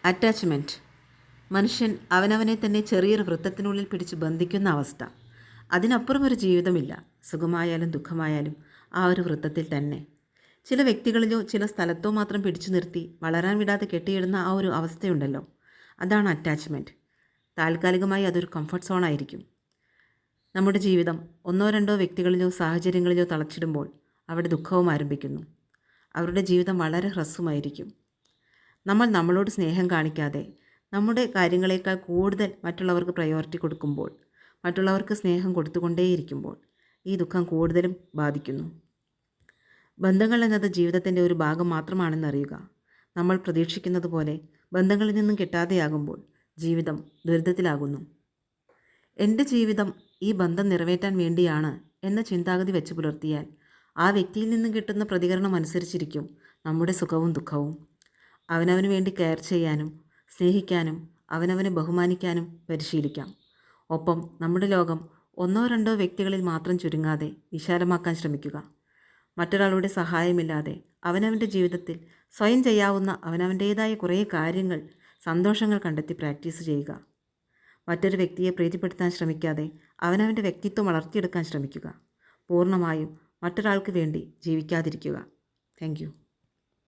Attachment. മനുഷ്യൻ അവനവനെ തന്നെ ചെറിയൊരു വൃത്തത്തിനുള്ളിൽ പിടിച്ച് ബന്ധിക്കുന്ന അവസ്ഥ. അതിനപ്പുറം ഒരു ജീവിതമില്ല. സുഖമായാലും ദുഃഖമായാലും ആ ഒരു വൃത്തത്തിൽ തന്നെ. ചില വ്യക്തികളിലോ ചില സ്ഥലത്തോ മാത്രം പിടിച്ചു നിർത്തി വളരാൻ വിടാതെ കെട്ടിയിടുന്ന ആ ഒരു അവസ്ഥയുണ്ടല്ലോ, അതാണ് അറ്റാച്ച്മെൻറ്റ്. താൽക്കാലികമായി അതൊരു കംഫർട്ട് സോണായിരിക്കും. നമ്മുടെ ജീവിതം ഒന്നോ രണ്ടോ വ്യക്തികളിലോ സാഹചര്യങ്ങളിലോ തളച്ചിടുമ്പോൾ അവിടെ ദുഃഖവും ആരംഭിക്കുന്നു. അവരുടെ ജീവിതം വളരെ ഹ്രസ്വമായിരിക്കും. നമ്മൾ നമ്മളോട് സ്നേഹം കാണിക്കാതെ നമ്മുടെ കാര്യങ്ങളേക്കാൾ കൂടുതൽ മറ്റുള്ളവർക്ക് പ്രയോറിറ്റി കൊടുക്കുമ്പോൾ, മറ്റുള്ളവർക്ക് സ്നേഹം കൊടുത്തുകൊണ്ടേയിരിക്കുമ്പോൾ ഈ ദുഃഖം കൂടുതലും ബാധിക്കുന്നു. ബന്ധങ്ങൾ എന്നത് ജീവിതത്തിൻ്റെ ഒരു ഭാഗം മാത്രമാണെന്നറിയുക. നമ്മൾ പ്രതീക്ഷിക്കുന്നത് പോലെ ബന്ധങ്ങളിൽ നിന്നും കിട്ടാതെയാകുമ്പോൾ ജീവിതം ദുരിതത്തിലാകുന്നു. എൻ്റെ ജീവിതം ഈ ബന്ധം നിറവേറ്റാൻ വേണ്ടിയാണ് എന്ന ചിന്താഗതി വെച്ച് പുലർത്തിയാൽ ആ വ്യക്തിയിൽ നിന്നും കിട്ടുന്ന പ്രതികരണം അനുസരിച്ചിരിക്കും നമ്മുടെ സുഖവും ദുഃഖവും. അവനവന് വേണ്ടി കെയർ ചെയ്യാനും സ്നേഹിക്കാനും അവനവനെ ബഹുമാനിക്കാനും പരിശീലിക്കാം. ഒപ്പം നമ്മുടെ ലോകം ഒന്നോ രണ്ടോ വ്യക്തികളിൽ മാത്രം ചുരുങ്ങാതെ വിശാലമാക്കാൻ ശ്രമിക്കുക. മറ്റൊരാളുടെ സഹായമില്ലാതെ അവനവൻ്റെ ജീവിതത്തിൽ സ്വയം ചെയ്യാവുന്ന അവനവൻ്റേതായ കുറേ കാര്യങ്ങൾ, സന്തോഷങ്ങൾ കണ്ടെത്തി പ്രാക്ടീസ് ചെയ്യുക. മറ്റൊരു വ്യക്തിയെ പ്രീതിപ്പെടുത്താൻ ശ്രമിക്കാതെ അവനവൻ്റെ വ്യക്തിത്വം വളർത്തിയെടുക്കാൻ ശ്രമിക്കുക. പൂർണ്ണമായും മറ്റൊരാൾക്ക് വേണ്ടി ജീവിക്കാതിരിക്കുക. Thank you.